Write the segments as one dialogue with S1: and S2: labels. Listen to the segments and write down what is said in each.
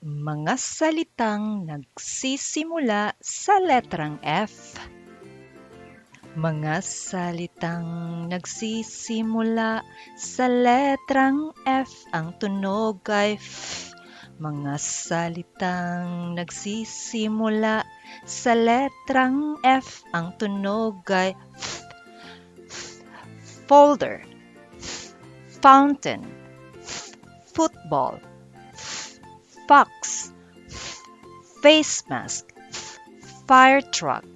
S1: Mga salitang nagsisimula sa letrang F. Mga salitang nagsisimula sa letrang F, ang tunog ay F. Mga salitang nagsisimula sa letrang F, ang tunog ay F. Folder, fountain, football, fox, face mask, fire truck,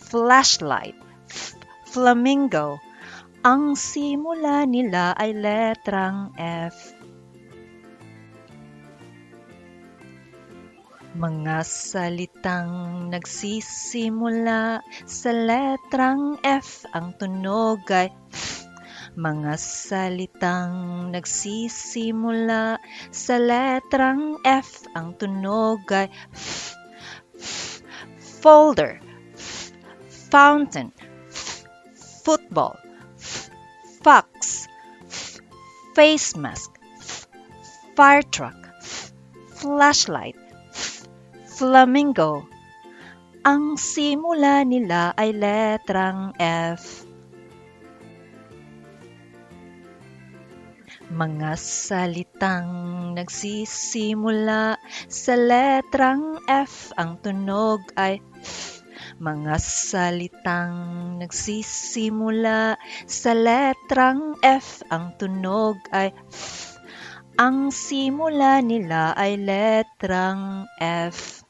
S1: flashlight, flamingo. Ang simula nila ay letrang F. Mga salitang nagsisimula sa letrang F, ang tunog ay F. Mga salitang nagsisimula sa letrang F, ang tunog ay F. Folder, fountain, football, fox, face mask, fire truck, flashlight, flamingo. Ang simula nila ay letrang F. Mga salitang nagsisimula sa letrang F, ang tunog ay F. Mga salitang nagsisimula sa letrang F, ang tunog ay F. Ang simula nila ay letrang F.